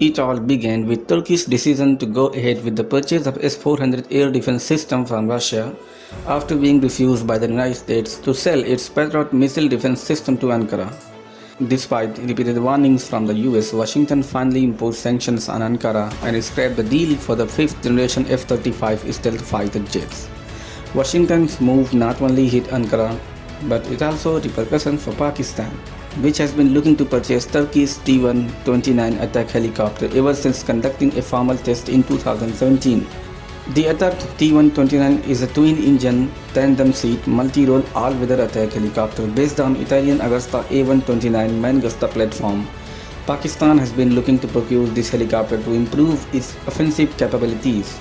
It all began with Turkey's decision to go ahead with the purchase of S-400 air defense system from Russia after being refused by the United States to sell its Patriot missile defense system to Ankara. Despite repeated warnings from the US, Washington finally imposed sanctions on Ankara and scrapped the deal for the fifth generation F-35 stealth fighter jets. Washington's move not only hit Ankara, but it also had repercussions for Pakistan, which has been looking to purchase Turkey's T-129 attack helicopter ever since conducting a formal test in 2017. The attack T-129 is a twin-engine, tandem-seat, multi-role all-weather attack helicopter based on Italian Agusta A129 Mangusta platform. Pakistan has been looking to procure this helicopter to improve its offensive capabilities.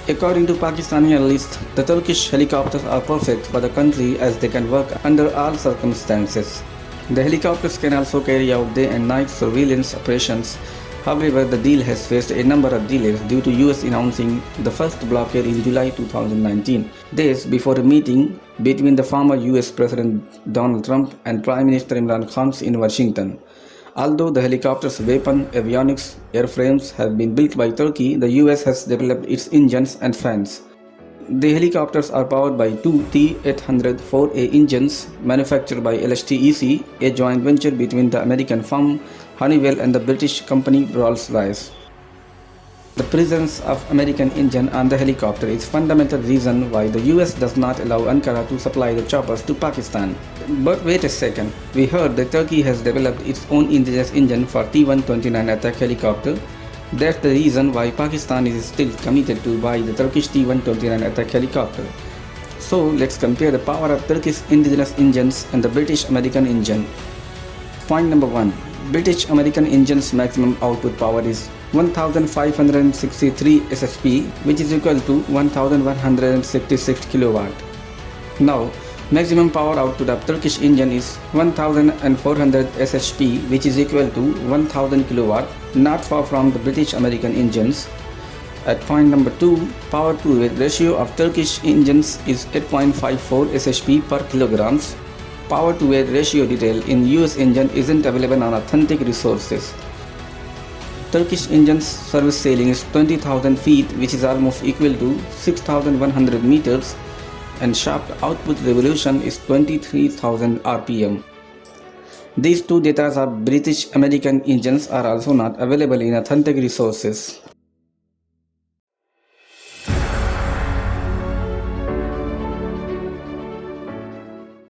According to Pakistani analysts, the Turkish helicopters are perfect for the country as they can work under all circumstances. The helicopters can also carry out day and night surveillance operations. However, the deal has faced a number of delays due to US announcing the first blockade in July 2019, days before a meeting between the former US President Donald Trump and Prime Minister Imran Khan in Washington. Although the helicopter's weapon, avionics, airframes have been built by Turkey, the US has developed its engines and fans. The helicopters are powered by two T-800-4A engines manufactured by LHTEC, a joint venture between the American firm Honeywell and the British company Rolls-Royce. The presence of American engine on the helicopter is fundamental reason why the US does not allow Ankara to supply the choppers to Pakistan. But wait a second, we heard that Turkey has developed its own indigenous engine for T-129 attack helicopter. That's the reason why Pakistan is still committed to buy the Turkish T-129 attack helicopter. So let's compare the power of Turkish indigenous engines and the British-American engine. Point number 1. British-American engine's maximum output power is 1563 SHP, which is equal to 1166 kW. Now, maximum power output of Turkish engine is 1400 SHP, which is equal to 1000 kW, not far from the British-American engines. At point number 2, power to weight ratio of Turkish engines is 8.54 SHP per kilograms. Power to weight ratio detail in US engine isn't available on authentic resources. Turkish engine's service ceiling is 20,000 feet, which is almost equal to 6,100 meters, and shaft output revolution is 23,000 RPM. These two data of British-American engines are also not available in authentic resources.